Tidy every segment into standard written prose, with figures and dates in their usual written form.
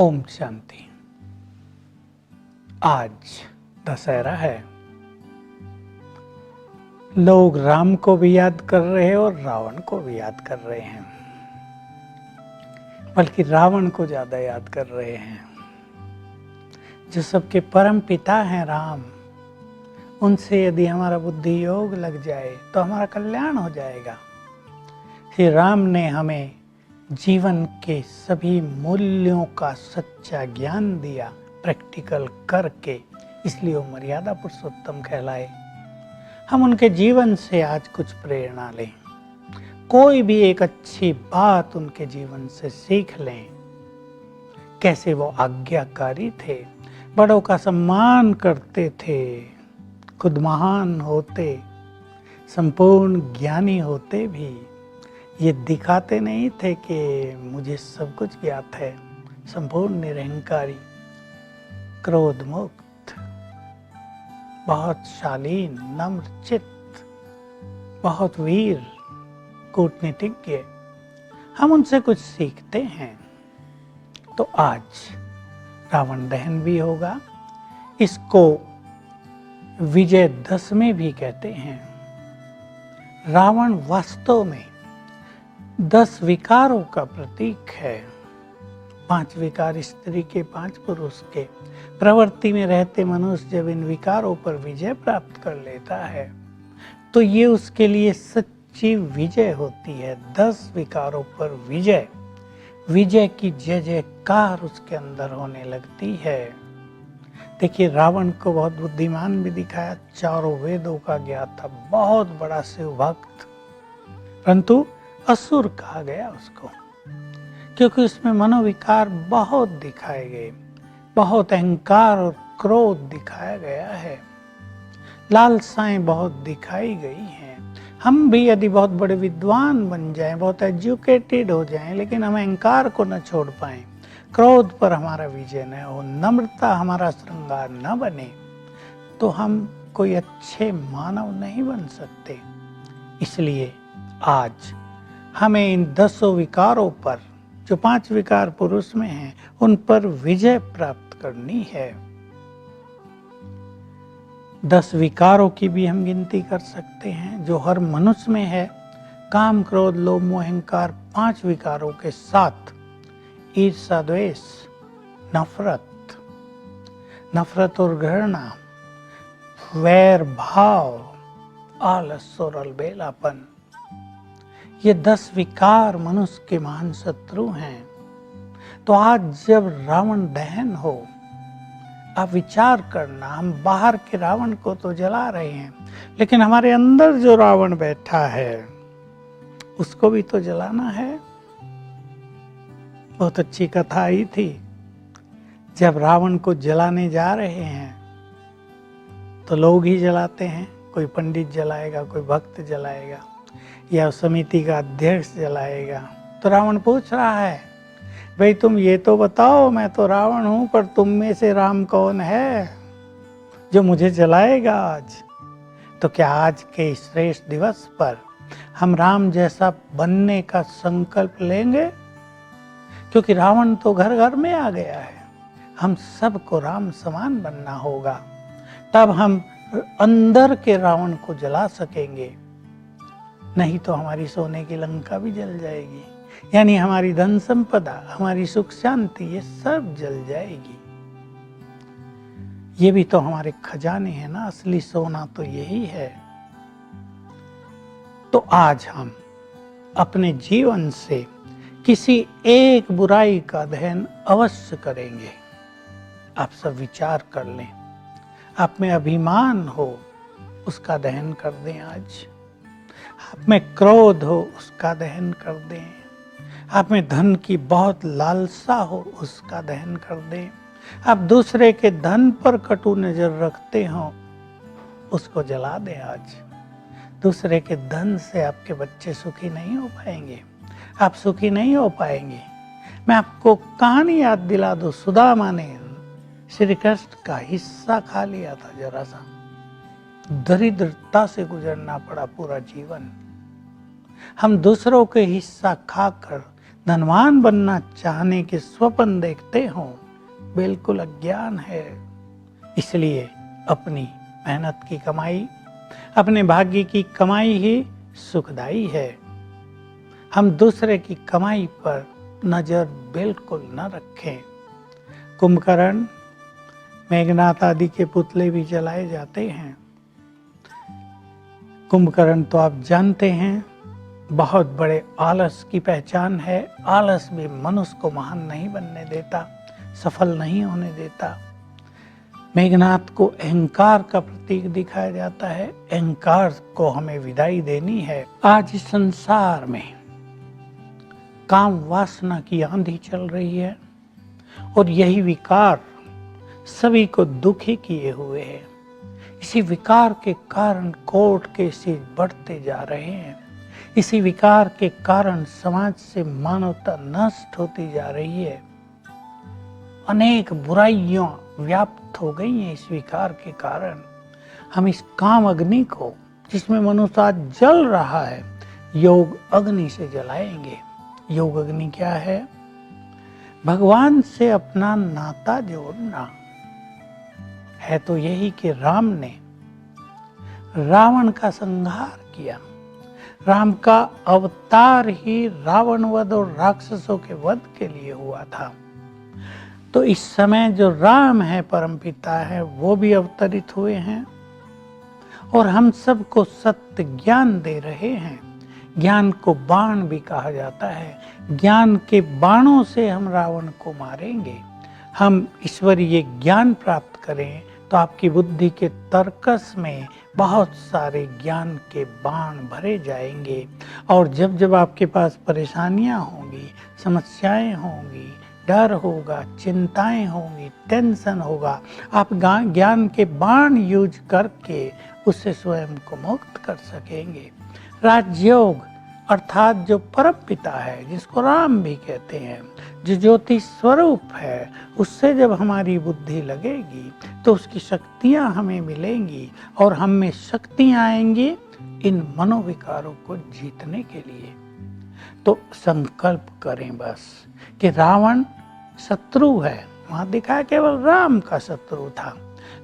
ओम शांति। आज दशहरा है। लोग राम को भी याद कर रहे हैं और रावण को भी याद कर रहे हैं, बल्कि रावण को ज्यादा याद कर रहे हैं। जो सबके परम पिता हैं राम, उनसे यदि हमारा बुद्धि योग लग जाए तो हमारा कल्याण हो जाएगा। श्री राम ने हमें जीवन के सभी मूल्यों का सच्चा ज्ञान दिया, प्रैक्टिकल करके, इसलिए वो मर्यादा पुरुषोत्तम कहलाए। हम उनके जीवन से आज कुछ प्रेरणा लें, कोई भी एक अच्छी बात उनके जीवन से सीख लें। कैसे वो आज्ञाकारी थे, बड़ों का सम्मान करते थे, खुद महान होते, संपूर्ण ज्ञानी होते भी ये दिखाते नहीं थे कि मुझे सब कुछ ज्ञात है। संपूर्ण निरहंकारी, क्रोध मुक्त, बहुत शालीन, नम्र चित्त, बहुत वीर, कूटनीतिज्ञ। हम उनसे कुछ सीखते हैं। तो आज रावण दहन भी होगा। इसको विजयदशमी भी कहते हैं। रावण वास्तव में 10 विकारों का प्रतीक है। 5 विकार स्त्री के, 5 पुरुष के। प्रवृत्ति में रहते मनुष्य जब इन विकारों पर विजय प्राप्त कर लेता है तो ये उसके लिए सच्ची विजय होती है। 10 विकारों पर विजय, विजय की जय जयकार उसके अंदर होने लगती है। देखिए, रावण को बहुत बुद्धिमान भी दिखाया, चारों वेदों का ज्ञाता, बहुत बड़ा शिव भक्त, परंतु असुर कहा गया उसको, क्योंकि उसमें मनोविकार बहुत दिखाए गए, बहुत अहंकार और क्रोध दिखाया गया है, लालसाएं बहुत दिखाई गई हैं। हम भी यदि बहुत बड़े विद्वान बन जाएं, बहुत एजुकेटेड हो जाएं, लेकिन हम अहंकार को न छोड़ पाएं, क्रोध पर हमारा विजय न हो, नम्रता हमारा श्रृंगार न बने, तो हम कोई अच्छे मानव नहीं बन सकते। इसलिए आज हमें इन 10 विकारों पर, जो 5 विकार पुरुष में हैं, उन पर विजय प्राप्त करनी है। 10 विकारों की भी हम गिनती कर सकते हैं जो हर मनुष्य में है। काम, क्रोध, लोभ, मोह, अहंकार, 5 विकारों के साथ ईर्ष्या, द्वेष, नफरत और घृणा, वैर भाव, आलस और अलबेलापन, ये 10 विकार मनुष्य के महान शत्रु हैं। तो आज जब रावण दहन हो, आप विचार करना, हम बाहर के रावण को तो जला रहे हैं, लेकिन हमारे अंदर जो रावण बैठा है उसको भी तो जलाना है। बहुत अच्छी कथा आई थी, जब रावण को जलाने जा रहे हैं तो लोग ही जलाते हैं। कोई पंडित जलाएगा, कोई भक्त जलाएगा, या समिति का अध्यक्ष जलाएगा। तो रावण पूछ रहा है, भाई तुम ये तो बताओ, मैं तो रावण हूं, पर तुम में से राम कौन है जो मुझे जलाएगा आज? तो क्या आज के श्रेष्ठ दिवस पर हम राम जैसा बनने का संकल्प लेंगे? क्योंकि रावण तो घर घर में आ गया है। हम सबको राम समान बनना होगा, तब हम अंदर के रावण को जला सकेंगे। नहीं तो हमारी सोने की लंका भी जल जाएगी, यानी हमारी धन संपदा, हमारी सुख शांति, ये सब जल जाएगी। ये भी तो हमारे खजाने हैं ना, असली सोना तो यही है। तो आज हम अपने जीवन से किसी एक बुराई का दहन अवश्य करेंगे। आप सब विचार कर लें, आप में अभिमान हो उसका दहन कर दें आज। आप में क्रोध हो उसका दहन कर दें। आप में धन की बहुत लालसा हो उसका दहन कर दें। आप दूसरे के धन पर कटु नजर रखते हो उसको जला दें आज। दूसरे के धन से आपके बच्चे सुखी नहीं हो पाएंगे, आप सुखी नहीं हो पाएंगे। मैं आपको कहानी याद दिला दूं, सुदामा ने श्री कृष्ण का हिस्सा खा लिया था जरा सा, दरिद्रता से गुजरना पड़ा पूरा जीवन। हम दूसरों के हिस्सा खाकर धनवान बनना चाहने के स्वप्न देखते हो, बिल्कुल अज्ञान है। इसलिए अपनी मेहनत की कमाई, अपने भाग्य की कमाई ही सुखदाई है। हम दूसरे की कमाई पर नजर बिल्कुल न रखें। कुंभकर्ण, मेघनाथ आदि के पुतले भी जलाए जाते हैं। कुंभकर्ण तो आप जानते हैं बहुत बड़े आलस की पहचान है। आलस भी मनुष्य को महान नहीं बनने देता, सफल नहीं होने देता। मेघनाथ को अहंकार का प्रतीक दिखाया जाता है। अहंकार को हमें विदाई देनी है। आज इस संसार में काम वासना की आंधी चल रही है और यही विकार सभी को दुखी किए हुए है। इसी विकार के कारण कोर्ट केसेस बढ़ते जा रहे हैं। इसी विकार के कारण समाज से मानवता नष्ट होती जा रही है। अनेक बुराइयां व्याप्त हो गई हैं इस विकार के कारण। हम इस काम अग्नि को, जिसमें मनुष्य आज जल रहा है, योग अग्नि से जलाएंगे। योग अग्नि क्या है? भगवान से अपना नाता जोड़ना है। तो यही कि राम ने रावण का संहार किया। राम का अवतार ही रावण वध और राक्षसों के वध के लिए हुआ था। तो इस समय जो राम है, परमपिता है, वो भी अवतरित हुए हैं और हम सबको सत्य ज्ञान दे रहे हैं। ज्ञान को बाण भी कहा जाता है। ज्ञान के बाणों से हम रावण को मारेंगे। हम ईश्वरीय ज्ञान प्राप्त करें तो आपकी बुद्धि के तर्कस में बहुत सारे ज्ञान के बाण भरे जाएंगे। और जब जब आपके पास परेशानियां होंगी, समस्याएं होंगी, डर होगा, चिंताएं होंगी, टेंशन होगा, आप ज्ञान के बाण यूज करके उससे स्वयं को मुक्त कर सकेंगे। राजयोग अर्थात जो परम पिता है, जिसको राम भी कहते हैं, जो ज्योति स्वरूप है, उससे जब हमारी बुद्धि लगेगी तो उसकी शक्तियां हमें मिलेंगी और हम में शक्तियां आएंगी इन मनोविकारों को जीतने के लिए। तो संकल्प करें बस कि रावण शत्रु है। वहां दिखाया केवल राम का शत्रु था,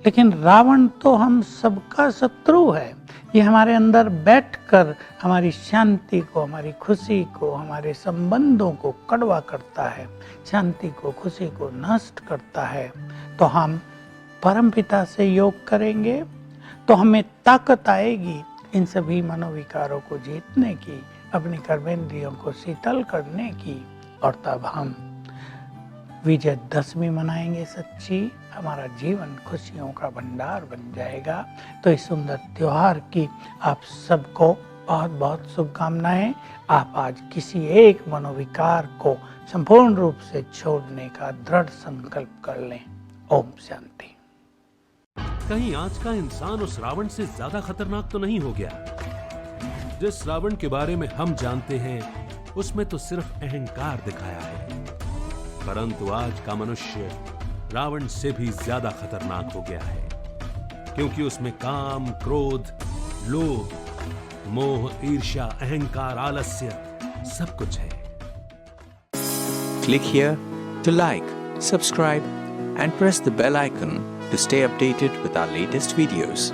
लेकिन रावण तो हम सबका शत्रु है। ये हमारे अंदर बैठकर हमारी शांति को, हमारी खुशी को, हमारे संबंधों को कड़वा करता है, शांति को, खुशी को नष्ट करता है। तो हम परमपिता से योग करेंगे तो हमें ताकत आएगी इन सभी मनोविकारों को जीतने की, अपनी कर्मेंद्रियों को शीतल करने की। और तब हम विजयदशमी मनाएंगे सच्ची। हमारा जीवन खुशियों का भंडार बन जाएगा। तो इस सुंदर त्योहार की आप सबको बहुत बहुत शुभकामनाएं। आप आज किसी एक मनोविकार को संपूर्ण रूप से छोड़ने का दृढ़ संकल्प कर लें। ओम शांति। कहीं आज का इंसान उस रावण से ज्यादा खतरनाक तो नहीं हो गया? जिस रावण के बारे में हम जानते हैं उसमें तो सिर्फ अहंकार दिखाया है, परंतु आज का मनुष्य रावण से भी ज्यादा खतरनाक हो गया है, क्योंकि उसमें काम, क्रोध, लोभ, मोह, ईर्ष्या, अहंकार, आलस्य सब कुछ है। Click here to like, subscribe and press the bell icon to stay updated with our latest videos.